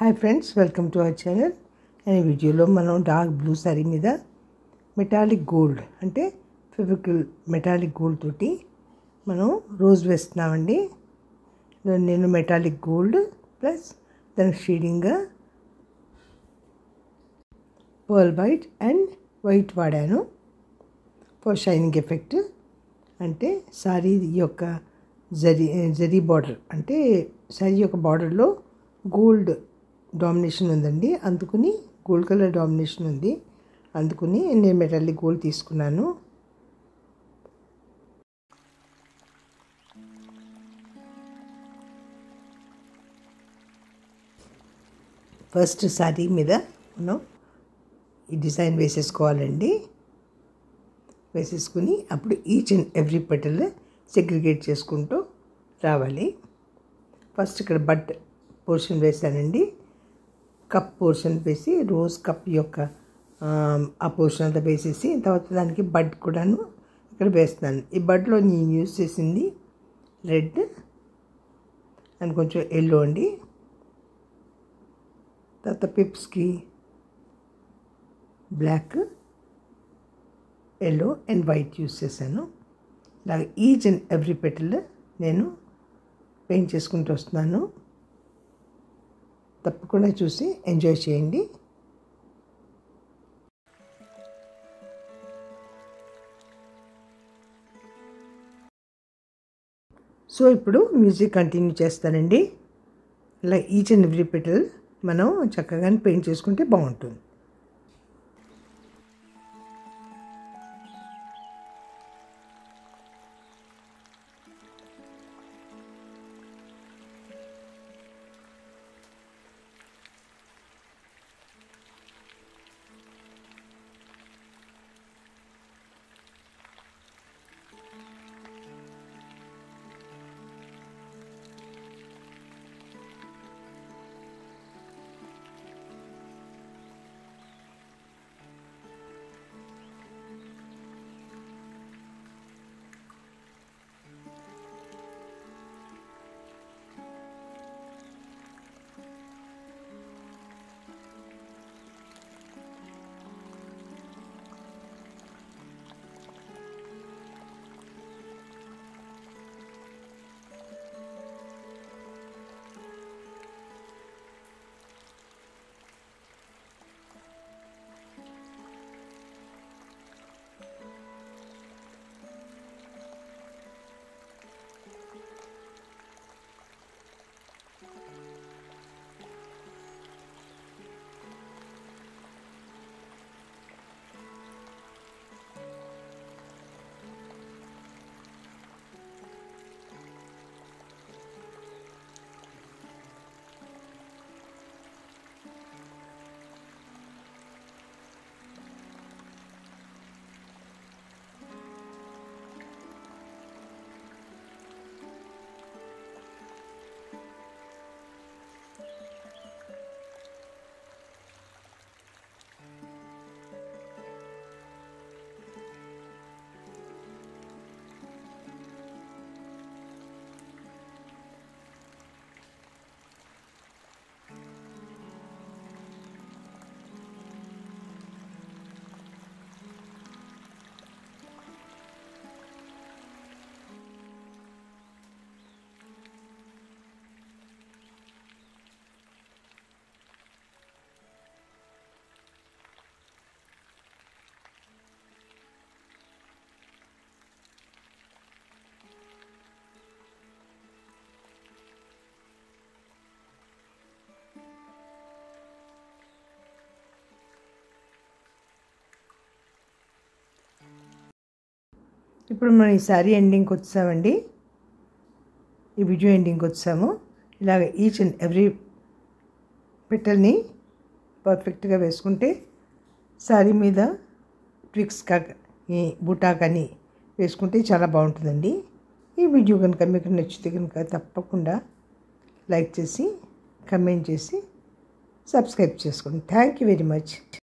Hi friends, welcome to our channel. ఈ వీడియోలో మనం డార్క్ బ్లూ సారీ మీద మెటాలిక్ గోల్డ్ అంటే ఫెవిక్రిల్ మెటాలిక్ గోల్డ్ తోటి మనం రోజ్ వేస్తున్నామండి. నేను మెటాలిక్ గోల్డ్ ప్లస్ దానికి షేడింగ్గా పర్ల్ వైట్ అండ్ వైట్ వాడాను ఫర్ షైనింగ్ ఎఫెక్ట్. అంటే సారీ యొక్క జరీ బార్డర్ అంటే సారీ యొక్క బార్డర్లో గోల్డ్ డామినేషన్ ఉందండి, అందుకుని గోల్డ్ కలర్ డామినేషన్ ఉంది, అందుకుని నేను మెటాలిక్ గోల్డ్ తీసుకున్నాను. ఫస్ట్ సారీ మీద మనం ఈ డిజైన్ వేసేసుకోవాలండి. వేసేసుకుని అప్పుడు each and every petal segregate చేసుకుంటూ రావాలి. ఫస్ట్ ఇక్కడ బడ్ పోర్షన్ వేసానండి, కప్ పోర్షన్ వేసి రోజ్ కప్ యొక్క ఆ పోర్షన్ అంతా వేసేసి తర్వాత దానికి బడ్ కూడాను ఇక్కడ వేస్తున్నాను. ఈ బడ్లో నేను యూజ్ చేసింది రెడ్ అండ్ కొంచెం ఎల్లో అండి. తర్వాత పిప్స్కి black, yellow and white use చేశాను. ఇలాగ ఈచ్ అండ్ ఎవ్రీ పెటల్ నేను పెయింట్ చేసుకుంటూ వస్తున్నాను. తప్పకుండా చూసి ఎంజాయ్ చేయండి. సో ఇప్పుడు మ్యూజిక్ కంటిన్యూ చేస్తానండి. ఇలా ఈచ్ అండ్ ఎవ్రీ పెటల్ మనం చక్కగా పెయింట్ చేసుకుంటే బాగుంటుంది. ఇప్పుడు మనం ఈ సారీ ఎండింగ్కి వచ్చామండి, ఈ వీడియో ఎండింగ్కి వచ్చాము. ఇలాగ ఈచ్ అండ్ ఎవ్రీ పెటల్ని పర్ఫెక్ట్గా వేసుకుంటే సారీ మీద ట్విక్స్ కానీ బుటా కానీ వేసుకుంటే చాలా బాగుంటుందండి. ఈ వీడియో కనుక మీకు నచ్చితే కనుక తప్పకుండా లైక్ చేసి కమెంట్ చేసి సబ్స్క్రైబ్ చేసుకోండి. Thank you very much.